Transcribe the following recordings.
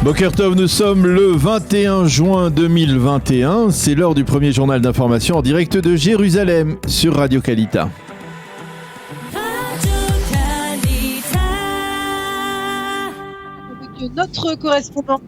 Boker Tov, nous sommes le 21 juin 2021. C'est l'heure du premier journal d'information en direct de Jérusalem sur Radio Kalita. Avec notre correspondant.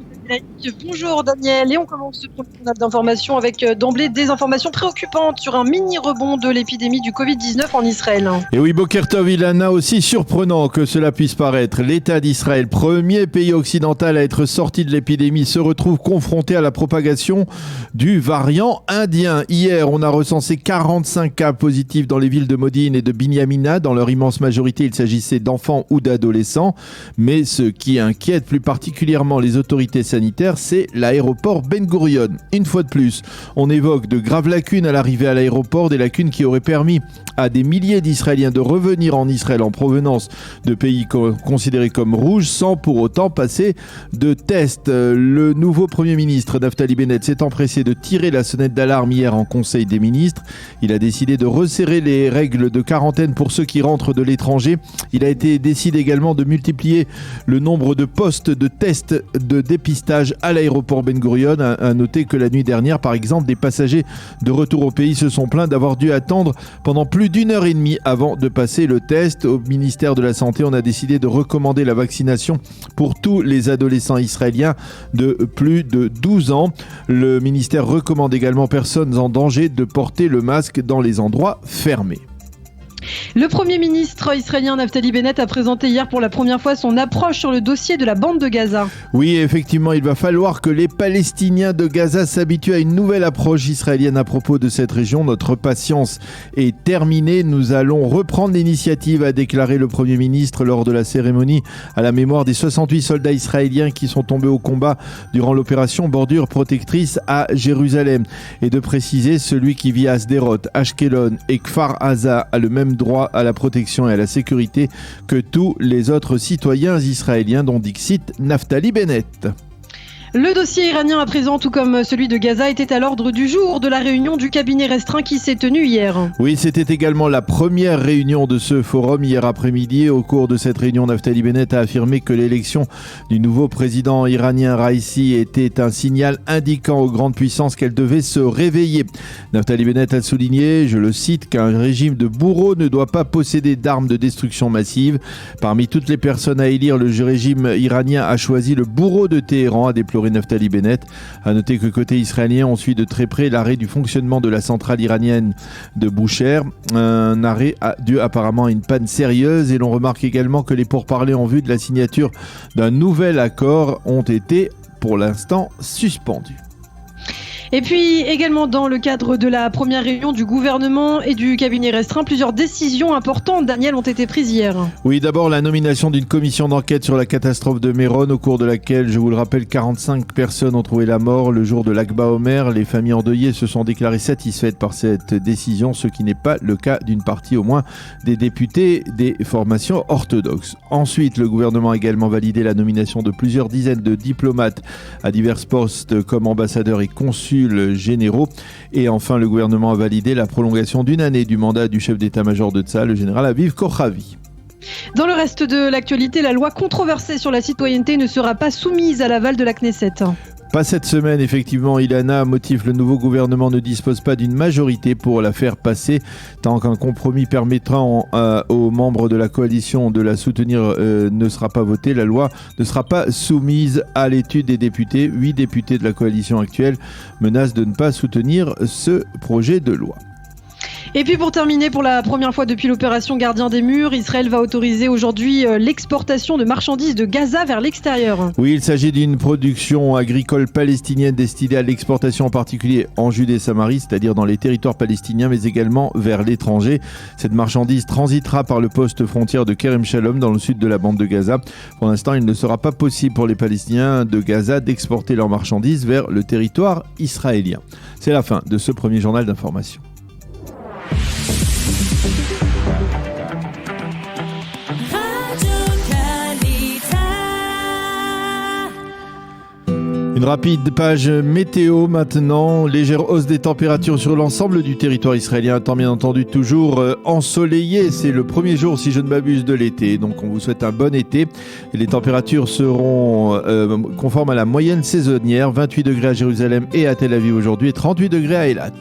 Bonjour Daniel, et on commence ce premier journal d'information avec d'emblée des informations préoccupantes sur un mini-rebond de l'épidémie du Covid-19 en Israël. Et oui, Boker Tov, Ilana, aussi surprenant que cela puisse paraître, l'État d'Israël, premier pays occidental à être sorti de l'épidémie, se retrouve confronté à la propagation du variant indien. Hier, on a recensé 45 cas positifs dans les villes de Modine et de Binyamina. Dans leur immense majorité, il s'agissait d'enfants ou d'adolescents. Mais ce qui inquiète plus particulièrement les autorités sanitaire, c'est l'aéroport Ben Gurion. Une fois de plus, on évoque de graves lacunes à l'arrivée à l'aéroport, des lacunes qui auraient permis à des milliers d'Israéliens de revenir en Israël en provenance de pays considérés comme rouges sans pour autant passer de tests. Le nouveau Premier ministre Naftali Bennett s'est empressé de tirer la sonnette d'alarme hier en Conseil des ministres. Il a décidé de resserrer les règles de quarantaine pour ceux qui rentrent de l'étranger. Il a été décidé également de multiplier le nombre de postes de tests de dépistage à l'aéroport Ben Gurion. À noter que la nuit dernière, par exemple, des passagers de retour au pays se sont plaints d'avoir dû attendre pendant plus d'une heure et demie avant de passer le test. Au ministère de la Santé, on a décidé de recommander la vaccination pour tous les adolescents israéliens de plus de 12 ans. Le ministère recommande également aux personnes en danger de porter le masque dans les endroits fermés. Le Premier ministre israélien Naftali Bennett a présenté hier pour la première fois son approche sur le dossier de la bande de Gaza. Oui, effectivement, il va falloir que les Palestiniens de Gaza s'habituent à une nouvelle approche israélienne à propos de cette région. Notre patience est terminée. Nous allons reprendre l'initiative, a déclaré le Premier ministre lors de la cérémonie à la mémoire des 68 soldats israéliens qui sont tombés au combat durant l'opération Bordure Protectrice à Jérusalem. Et de préciser, celui qui vit à Sderot, Ashkelon et Kfar Aza a le même droit à la protection et à la sécurité que tous les autres citoyens israéliens, dont dixit Naftali Bennett. Le dossier iranien à présent, tout comme celui de Gaza, était à l'ordre du jour de la réunion du cabinet restreint qui s'est tenue hier. Oui, c'était également la première réunion de ce forum hier après-midi. Au cours de cette réunion, Naftali Bennett a affirmé que l'élection du nouveau président iranien Raisi était un signal indiquant aux grandes puissances qu'elles devaient se réveiller. Naftali Bennett a souligné, je le cite, qu'un régime de bourreaux ne doit pas posséder d'armes de destruction massive. Parmi toutes les personnes à élire, le régime iranien a choisi le bourreau de Téhéran, a déploré Naftali Bennett. A noter que côté israélien, on suit de très près l'arrêt du fonctionnement de la centrale iranienne de Bushehr, un arrêt dû apparemment à une panne sérieuse, et l'on remarque également que les pourparlers en vue de la signature d'un nouvel accord ont été pour l'instant suspendus. Et puis également dans le cadre de la première réunion du gouvernement et du cabinet restreint, plusieurs décisions importantes, Daniel, ont été prises hier. Oui, d'abord la nomination d'une commission d'enquête sur la catastrophe de Méron, au cours de laquelle, je vous le rappelle, 45 personnes ont trouvé la mort le jour de l'Akba Omer. Les familles endeuillées se sont déclarées satisfaites par cette décision, ce qui n'est pas le cas d'une partie au moins des députés des formations orthodoxes. Ensuite, le gouvernement a également validé la nomination de plusieurs dizaines de diplomates à divers postes comme ambassadeurs et consuls généraux. Et enfin, le gouvernement a validé la prolongation d'une année du mandat du chef d'état-major de Tsahal, le général Aviv Kochavi. Dans le reste de l'actualité, la loi controversée sur la citoyenneté ne sera pas soumise à l'aval de la Knesset. Pas cette semaine, effectivement, Ilana. Motif, le nouveau gouvernement ne dispose pas d'une majorité pour la faire passer, tant qu'un compromis permettant aux membres de la coalition de la soutenir ne sera pas voté. La loi ne sera pas soumise à l'étude des députés. 8 députés de la coalition actuelle menacent de ne pas soutenir ce projet de loi. Et puis pour terminer, pour la première fois depuis l'opération Gardien des Murs, Israël va autoriser aujourd'hui l'exportation de marchandises de Gaza vers l'extérieur. Oui, il s'agit d'une production agricole palestinienne destinée à l'exportation, en particulier en Judée-Samarie, c'est-à-dire dans les territoires palestiniens, mais également vers l'étranger. Cette marchandise transitera par le poste frontière de Kerem Shalom dans le sud de la bande de Gaza. Pour l'instant, il ne sera pas possible pour les Palestiniens de Gaza d'exporter leurs marchandises vers le territoire israélien. C'est la fin de ce premier journal d'information. Une rapide page météo maintenant. Légère hausse des températures sur l'ensemble du territoire israélien. Un temps bien entendu toujours ensoleillé. C'est le premier jour, si je ne m'abuse, de l'été. Donc on vous souhaite un bon été. Et les températures seront conformes à la moyenne saisonnière. 28 degrés à Jérusalem et à Tel Aviv aujourd'hui et 38 degrés à Eilat.